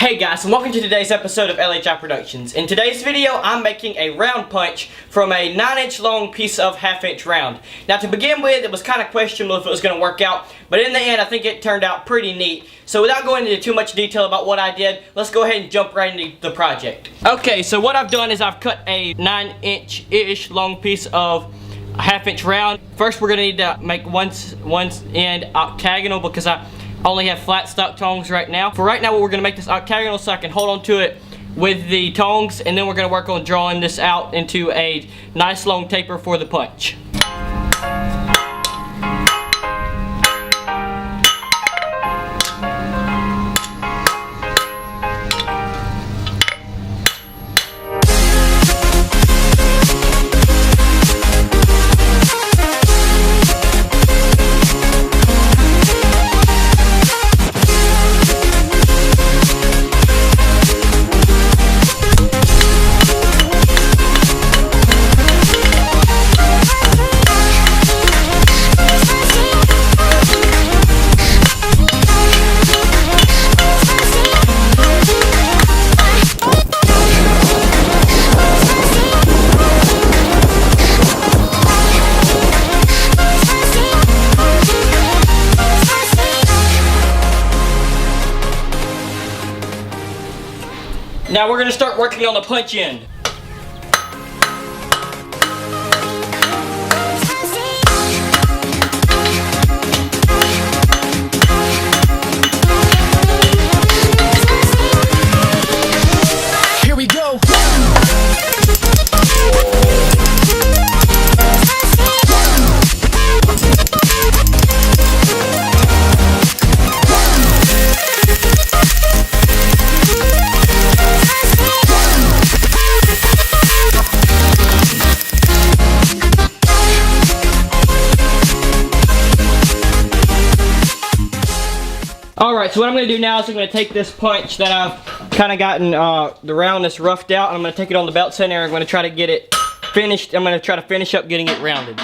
Hey guys, and welcome to today's episode of LHI Productions. In today's video, I'm making a round punch from a 9-inch long piece of 1/2-inch round. Now to begin with, it was kind of questionable if it was going to work out, but in the end, I think it turned out pretty neat. So without going into too much detail about what I did, let's go ahead and jump right into the project. Okay, so what I've done is I've cut a 9-inch-ish long piece of a 1/2-inch round. First, we're going to need to make one end octagonal because I only have flat stock tongs right now. For right now, we're going to make this octagonal so I can hold on to it with the tongs, and then we're going to work on drawing this out into a nice long taper for the punch. Now we're going to start working on the punch end. Here we go. Alright, so what I'm going to do now is I'm going to take this punch that I've kind of gotten the roundness roughed out, and I'm going to take it on the belt center. I'm going to try to get it finished. I'm going to try to finish up getting it rounded.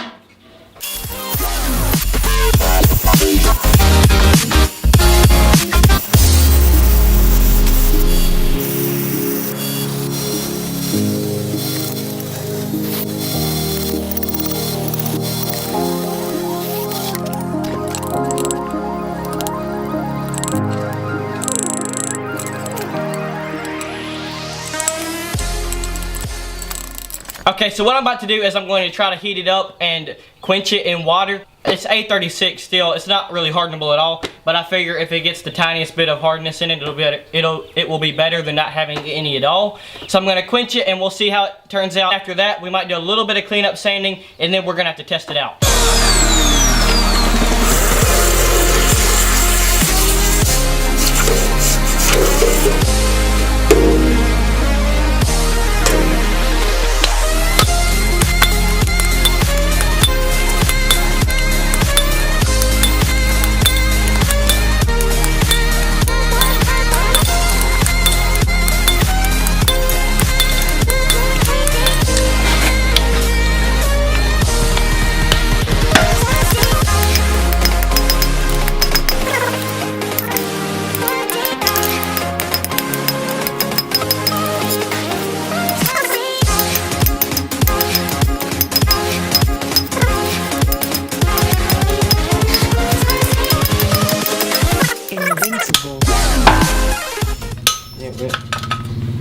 Okay, so what I'm about to do is I'm going to try to heat it up and quench it in water. It's A36 still. It's not really hardenable at all, but I figure if it gets the tiniest bit of hardness in it, it will be better than not having any at all. So I'm going to quench it and we'll see how it turns out. After that, we might do a little bit of cleanup sanding, and then we're going to have to test it out.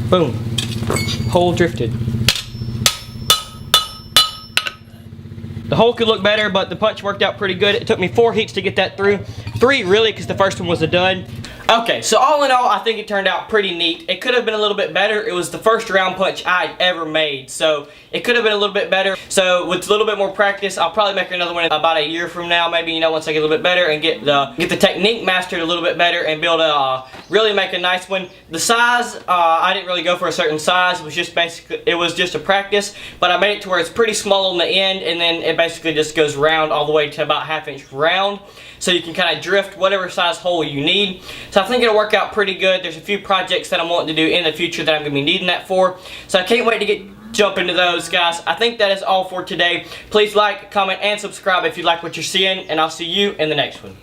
Boom. Hole drifted. The hole could look better, but the punch worked out pretty good. It took me 4 heats to get that through. 3 really, because the first one was a dud. Okay, so all in all, I think it turned out pretty neat. It could have been a little bit better. It was the first round punch I'd ever made, so it could have been a little bit better. So with a little bit more practice, I'll probably make another one about a year from now, maybe, you know, once I get a little bit better and get the technique mastered a little bit better and be able to really make a nice one. The size, I didn't really go for a certain size. It was just basically, it was just a practice, but I made it to where it's pretty small on the end, and then it basically just goes round all the way to about 1/2-inch round. So you can kind of drift whatever size hole you need. So I think it'll work out pretty good. There's a few projects that I'm wanting to do in the future that I'm going to be needing that for. So I can't wait to jump into those, guys. I think that is all for today. Please like, comment, and subscribe if you like what you're seeing, and I'll see you in the next one.